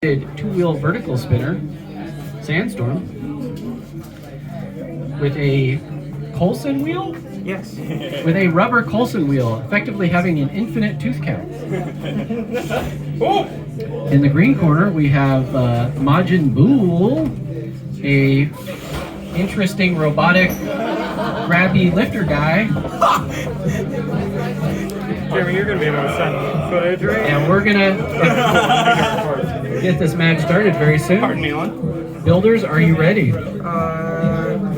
two-wheel vertical spinner, Sandstorm, with a Coulson wheel? Yes. With a rubber Coulson wheel, effectively having an infinite tooth count. In the green corner, we have Majin Bool, a interesting robotic grabby lifter guy. Jeremy, you're going to be able to send footage, right? And we're gonna get this match started very soon. Pardon me, Alan. Builders, are you ready? We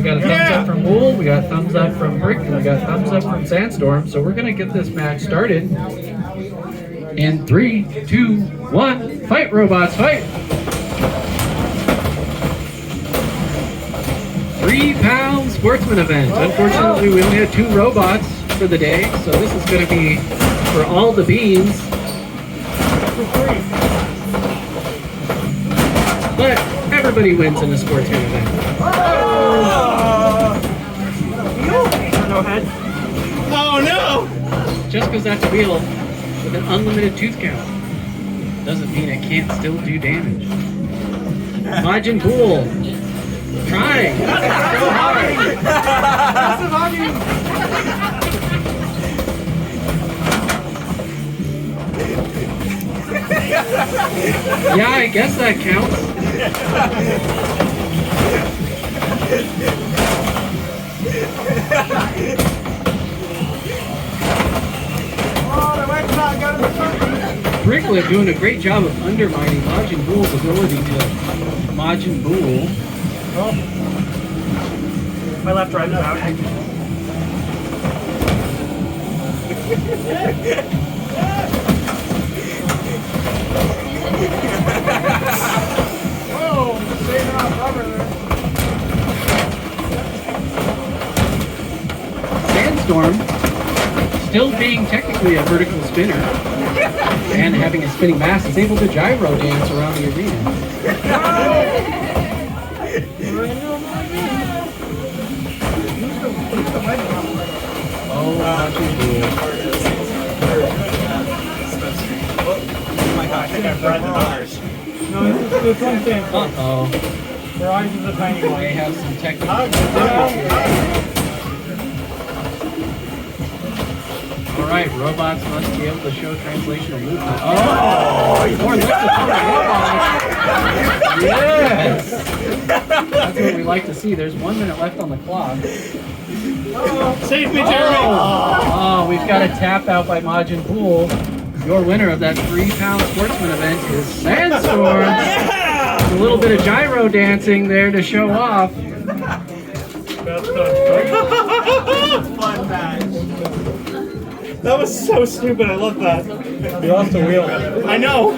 got a thumbs up from Bool, we got thumbs up from Briklit, we got thumbs up from Sandstorm. So we're gonna get this match started. In 3, 2, 1, fight robots, fight! 3-pound Sportsman event. Unfortunately, we only had 2 robots for the day, so this is gonna be for all the beans. But everybody wins in a sportsman event. No head. Oh no! Just because that's a wheel with an unlimited tooth count doesn't mean it can't still do damage. Majin Bool, trying so hard. Yeah, I guess that counts. Briklit doing a great job of undermining Majin Bool's ability to Majin Bool. Oh. My left right is out. Whoa, saving off rubber there. Sandstorm, still being technically a vertical spinner and having a spinning mass, is able to gyro dance around the arena. Oh, Majin Bool. Oh my gosh, I think I've read the numbers. No, this one thing. Uh-oh. Their eyes is a tiny one. They have some technical. Alright, robots must be able to show translational movement. Oh! More lifted from the robots! Yes! That's what we like to see. There's 1 minute left on the clock. Save me, Jeremy! Oh, we've got a tap out by Majin Bool. Your winner of that 3-pound sportsman event is Sandstorm. Yeah! A little bit of gyro dancing there to show off. That's fun match. That was so stupid. I love that. You lost a wheel. I know.